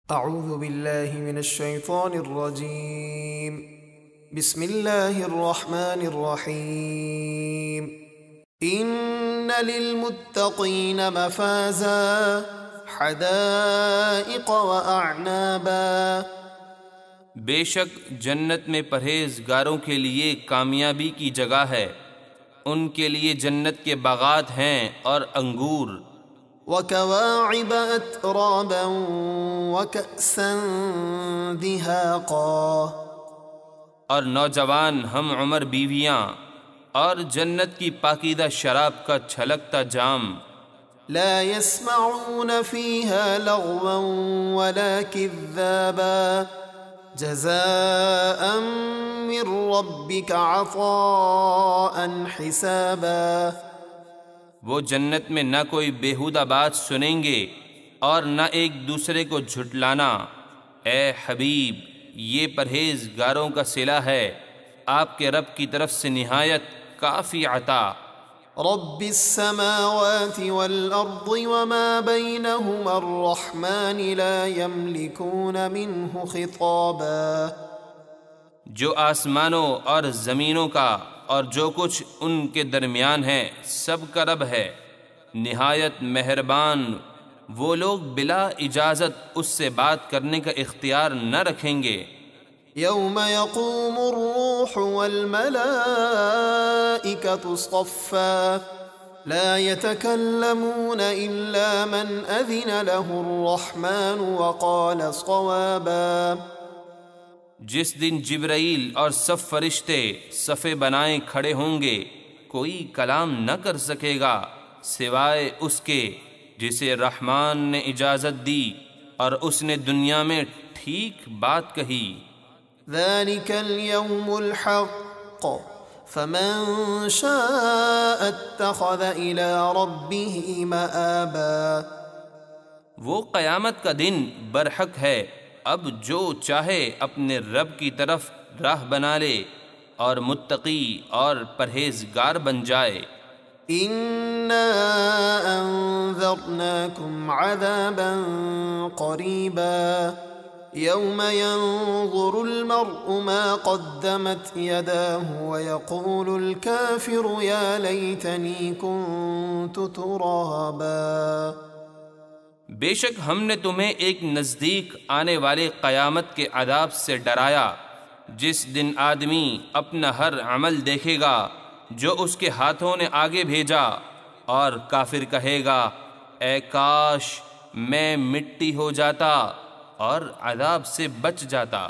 اعوذ باللہ من الشیطان الرجیم بسم اللہ الرحمن الرحیم ان للمتقین مفازا حدائق واعنابا، بے شک جنت میں پرہیزگاروں کے لیے کامیابی کی جگہ ہے، ان کے لیے جنت کے باغات ہیں اور انگور، وکواعب اترابا وکأسا دہاقا، اور نوجوان ہم عمر بیویاں، اور جنت کی پاکیزہ شراب کا چھلکتا جام، لا يسمعون فيها لغوا ولا كذابا جزاء من ربك عطاء حسابا، وہ جنت میں نہ کوئی بیہودہ بات سنیں گے اور نہ ایک دوسرے کو جھٹلانا۔ اے حبیب، یہ پرہیزگاروں کا صلہ ہے آپ کے رب کی طرف سے نہایت کافی عطا۔ رب السماوات والأرض وما بينهما الرحمن لا يملكون منه خطابا، جو آسمانوں اور زمینوں کا اور جو کچھ ان کے درمیان ہے سب کا رب ہے، نہایت مہربان۔ وہ لوگ بلا اجازت اس سے بات کرنے کا اختیار نہ رکھیں گے۔ يوم يقوم الروح والملائكة صفا لا يتكلمون إلا من أذن له الرحمن وقال صوابا، جس دن جبرائیل اور سب فرشتے صفے بنائے کھڑے ہوں گے، کوئی کلام نہ کر سکے گا سوائے اس کے جسے رحمان نے اجازت دی اور اس نے دنیا میں ٹھیک بات کہی۔ ذلك اليوم الحق فمن شاء اتخذ إلى ربه مآبا، وہ قیامت کا دن برحق ہے، اب جو چاہے اپنے رب کی طرف راہ بنا لے اور متقی اور پرہیزگار بن جائے۔ إنا أنذرناكم عذابا قريبا يوم ينظر المرء ما قدمت يداه ويقول الكافر يا ليتني كنت ترابا، بے شک ہم نے تمہیں ایک نزدیک آنے والے قیامت کے عذاب سے ڈرایا، جس دن آدمی اپنا ہر عمل دیکھے گا جو اس کے ہاتھوں نے آگے بھیجا، اور کافر کہے گا اے کاش میں مٹی ہو جاتا اور عذاب سے بچ جاتا۔